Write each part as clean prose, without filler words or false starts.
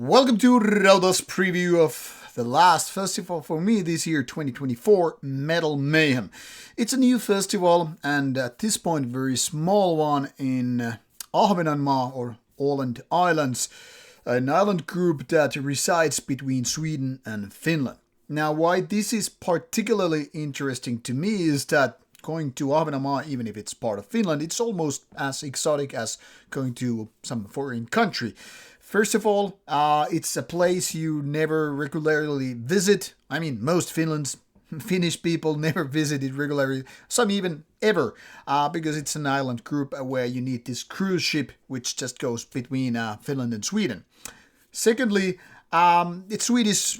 Welcome to Rauta's preview of the last festival for me this year, 2024, Metal Mayhem. It's a new festival and at this point very small one in Ahvenanmaa or Åland Islands, an island group that resides between Sweden and Finland. Now, why this is particularly interesting to me is that going to Ahvenanmaa, even if it's part of Finland, it's almost as exotic as going to some foreign country. First of all, it's a place you never regularly visit. I mean, most Finnish people never visit it regularly, some even ever, because it's an island group where you need this cruise ship which just goes between Finland and Sweden. Secondly, it's Swedish,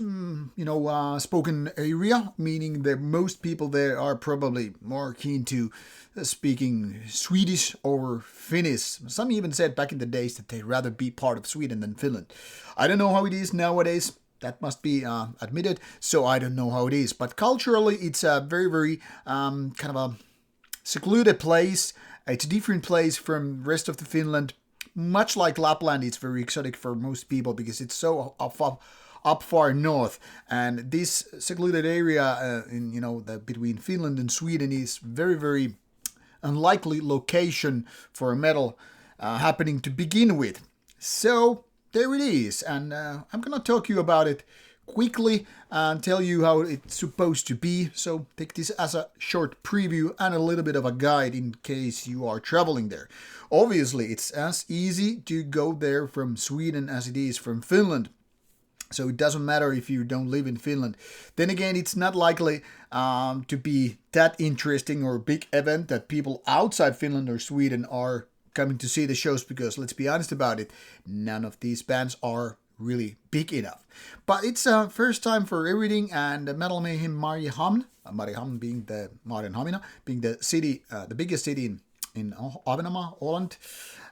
spoken area, meaning that most people there are probably more keen to speaking Swedish or Finnish. Some even said back in the days that they'd rather be part of Sweden than Finland. I don't know how it is nowadays. That must be admitted. So I don't know how it is. But culturally, it's a very, very kind of a secluded place. It's a different place from the rest of the Finland. Much like Lapland, it's very exotic for most people because it's so up far north, and this secluded area between Finland and Sweden is very, very unlikely location for a metal happening to begin with. So there it is, and I'm gonna talk to you about it quickly and tell you how it's supposed to be. So take this as a short preview and a little bit of a guide in case you are traveling there. Obviously, it's as easy to go there from Sweden as it is from Finland. So it doesn't matter if you don't live in Finland. Then again, it's not likely to be that interesting or big event that people outside Finland or Sweden are coming to see the shows because, let's be honest about it, none of these bands are really big enough. But it's a first time for everything, and Metal Mayhem Mariehamn, Mariehamn being the Mariehamn, being the city, the biggest city in Ahvenanmaa, Åland,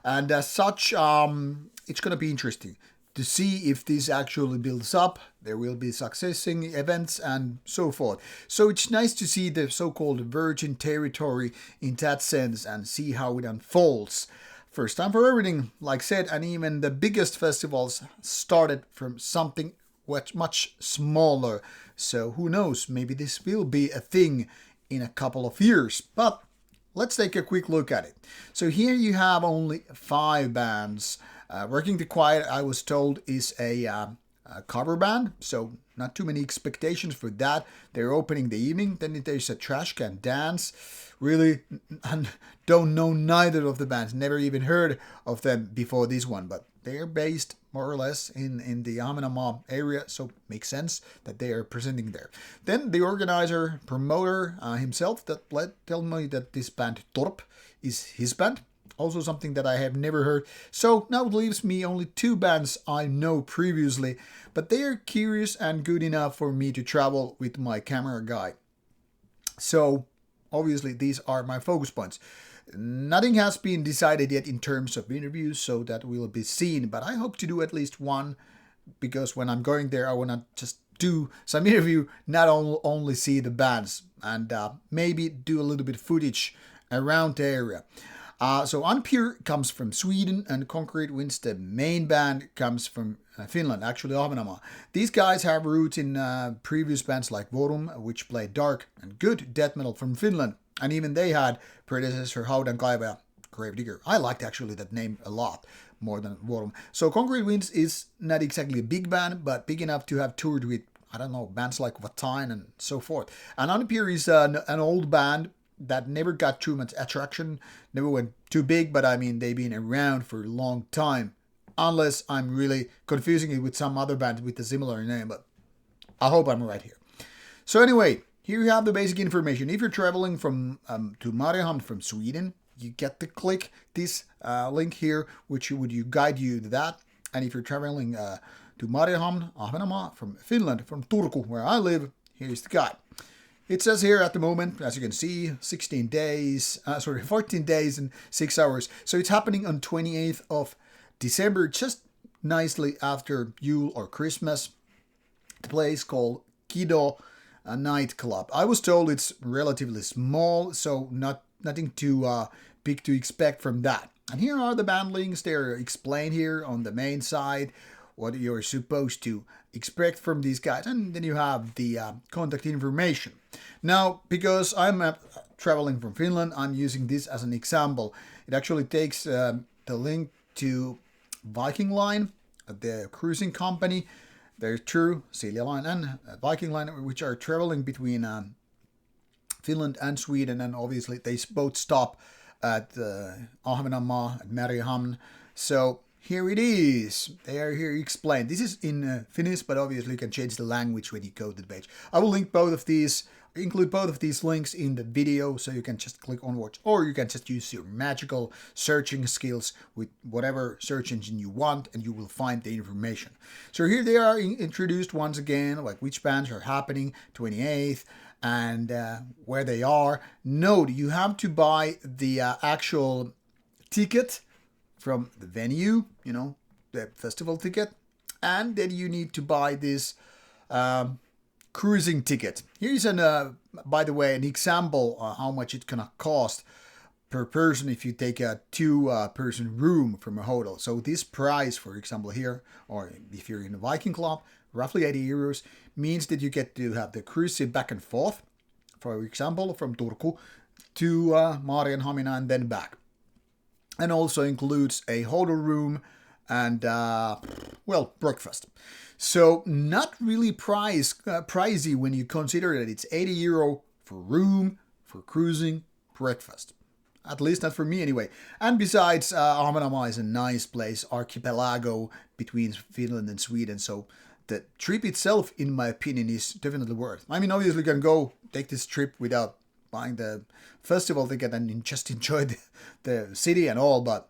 and as such, it's going to be interesting to see if this actually builds up. There will be succeeding events and so forth. So it's nice to see the so-called virgin territory in that sense and see how it unfolds. First time for everything, like I said, and even the biggest festivals started from something much smaller. So who knows, maybe this will be a thing in a couple of years. But let's take a quick look at it. So here you have only 5 bands. Working the Quiet, I was told, is a cover band, so not too many expectations for that. They're opening the evening. Then there's a Trash Can Dance. Really don't know neither of the bands. Never even heard of them before this one, but they're based more or less in the Ahvenanmaa area, so makes sense that they are presenting there. Then the organizer, promoter himself, tell me that this band Torp is his band. Also something that I have never heard. So now it leaves me only 2 bands I know previously, but they are curious and good enough for me to travel with my camera guy. So obviously these are my focus points. Nothing has been decided yet in terms of interviews, so that will be seen, but I hope to do at least one, because when I'm going there I want to just do some interview, not only see the bands, and maybe do a little bit of footage around the area. So Unpure comes from Sweden, and Concrete Winds, the main band, comes from Finland, actually Ahvenanmaa. These guys have roots in previous bands like Vorum, which played dark and good death metal from Finland, and even they had predecessor Haudan Kaivaja, Gravedigger. I liked actually that name a lot, more than Vorum. So Concrete Winds is not exactly a big band, but big enough to have toured with, I don't know, bands like Vatain and so forth. And Unpure is an old band that never got too much attraction, never went too big, but I mean, they've been around for a long time, unless I'm really confusing it with some other band with a similar name, but I hope I'm right here. So anyway, here you have the basic information. If you're traveling from to Mariehamn from Sweden, you get to click this link here, which would guide you to that. And if you're traveling to Mariehamn, Ahvenanmaa from Finland, from Turku, where I live, here's the guide. It says here at the moment, as you can see, 14 days and 6 hours. So it's happening on 28th of December, just nicely after Yule or Christmas. The place called Kido Nightclub. I was told it's relatively small, so nothing too big to expect from that. And here are the band links. They're explained here on the main side. what you're supposed to expect from these guys, and then you have the contact information. Now, because I'm traveling from Finland, I'm using this as an example. It actually takes the link to Viking Line, the cruising company. There's two, Silja Line and Viking Line, which are traveling between Finland and Sweden, and obviously they both stop at Ahvenanmaa, at Mariehamn. So here it is. They are here explained. This is in Finnish, but obviously you can change the language when you go to the page. I will link both of these, include both of these links in the video, so you can just click on watch, or you can just use your magical searching skills with whatever search engine you want, and you will find the information. So here they are introduced once again, like which bands are happening, 28th, and where they are. Note, you have to buy the actual ticket from the venue, you know, the festival ticket, and then you need to buy this cruising ticket. Here's by the way, an example how much it's gonna cost per person if you take a two-person room from a hotel. So this price, for example, here, or if you're in a Viking club, roughly 80 euros, means that you get to have the cruise ship back and forth, for example, from Turku to Mariehamn and then back. And also includes a hotel room and, well, breakfast. So not really pricey when you consider that it's 80 euro for room, for cruising, breakfast. At least not for me anyway. And besides, Ahvenanmaa is a nice place, archipelago between Finland and Sweden. So the trip itself, in my opinion, is definitely worth. I mean, obviously you can go take this trip without buying the festival ticket and just enjoy the city and all, but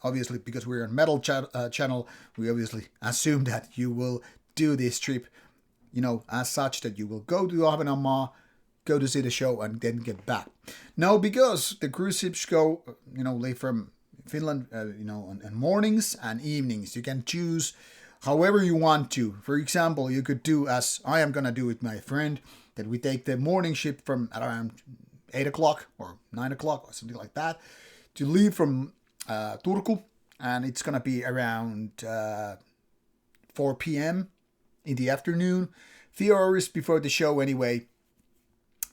obviously because we're a metal channel, we obviously assume that you will do this trip, you know, as such, that you will go to Ahvenanmaa, go to see the show, and then get back. Now, because the cruise ships go, you know, leave from Finland, you know, on mornings and evenings, you can choose however you want to. For example, you could do as I am gonna do with my friend, that we take the morning ship from around 8 o'clock or 9 o'clock or something like that to leave from Turku, and it's gonna be around 4 p.m. in the afternoon, 3 hours before the show anyway.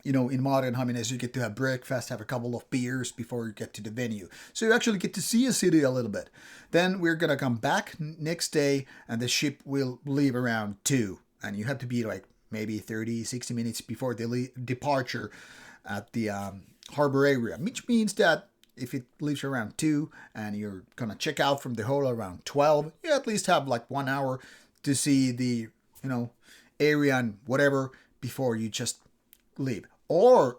You know, in Mariehamn, you get to have breakfast, have a couple of beers before you get to the venue. So you actually get to see a city a little bit. Then we're gonna come back next day, and the ship will leave around 2, and you have to be like maybe 30, 60 minutes before the departure at the harbor area, which means that if it leaves around 2 and you're gonna check out from the hotel around 12, you at least have like 1 hour to see the, you know, area and whatever before you just leave. Or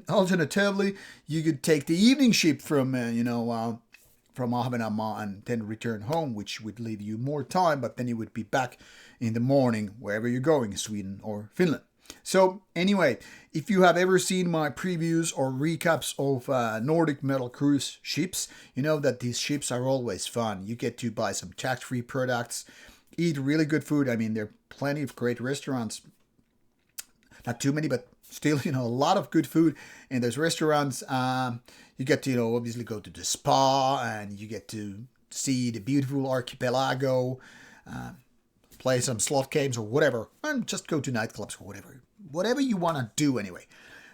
alternatively, you could take the evening ship from from Ahvenanmaa and then return home, which would leave you more time, but then you would be back in the morning wherever you're going, Sweden or Finland. So anyway, if you have ever seen my previews or recaps of Nordic metal cruise ships, you know that these ships are always fun. You get to buy some tax-free products, eat really good food. I mean, there are plenty of great restaurants. Not too many, but still, you know, a lot of good food in those restaurants. You get to, you know, obviously go to the spa, and you get to see the beautiful archipelago, play some slot games or whatever, and just go to nightclubs or whatever you want to do anyway.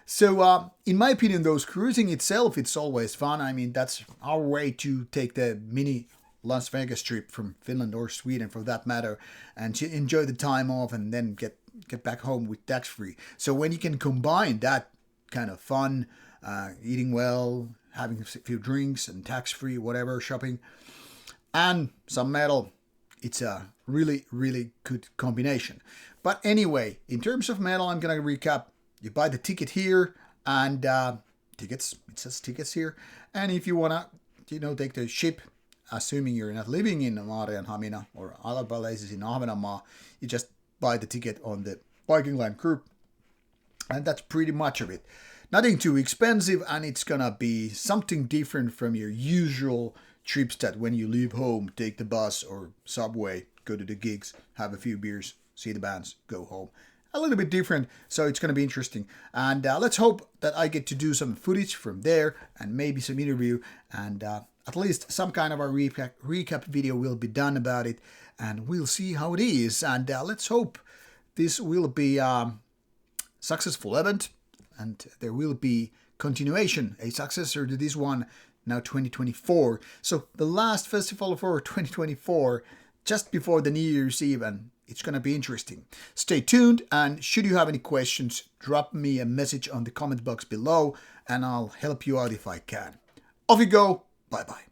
So in my opinion, those cruising itself, it's always fun. I mean, that's our way to take the mini Las Vegas trip from Finland or Sweden for that matter, and to enjoy the time off and then get back home with tax-free. So when you can combine that kind of fun, eating well, having a few drinks and tax-free, whatever, shopping, and some metal, it's a really, really good combination. But anyway, in terms of metal, I'm going to recap. You buy the ticket here, and tickets, it says tickets here. And if you want to, you know, take the ship, assuming you're not living in Mariehamn or other places in Ahvenanmaa, you just buy the ticket on the Viking Line group, and that's pretty much of it. Nothing too expensive, and it's gonna be something different from your usual trips that when you leave home, take the bus or subway, go to the gigs, have a few beers, see the bands, go home. A little bit different, so it's gonna be interesting. And let's hope that I get to do some footage from there and maybe some interview. And at least some kind of a recap video will be done about it, and we'll see how it is. And let's hope this will be a successful event, and there will be continuation, a successor to this one, now 2024. So the last festival for 2024, just before the New Year's Eve, and it's going to be interesting. Stay tuned, and should you have any questions, drop me a message on the comment box below, and I'll help you out if I can. Off you go. Bye-bye.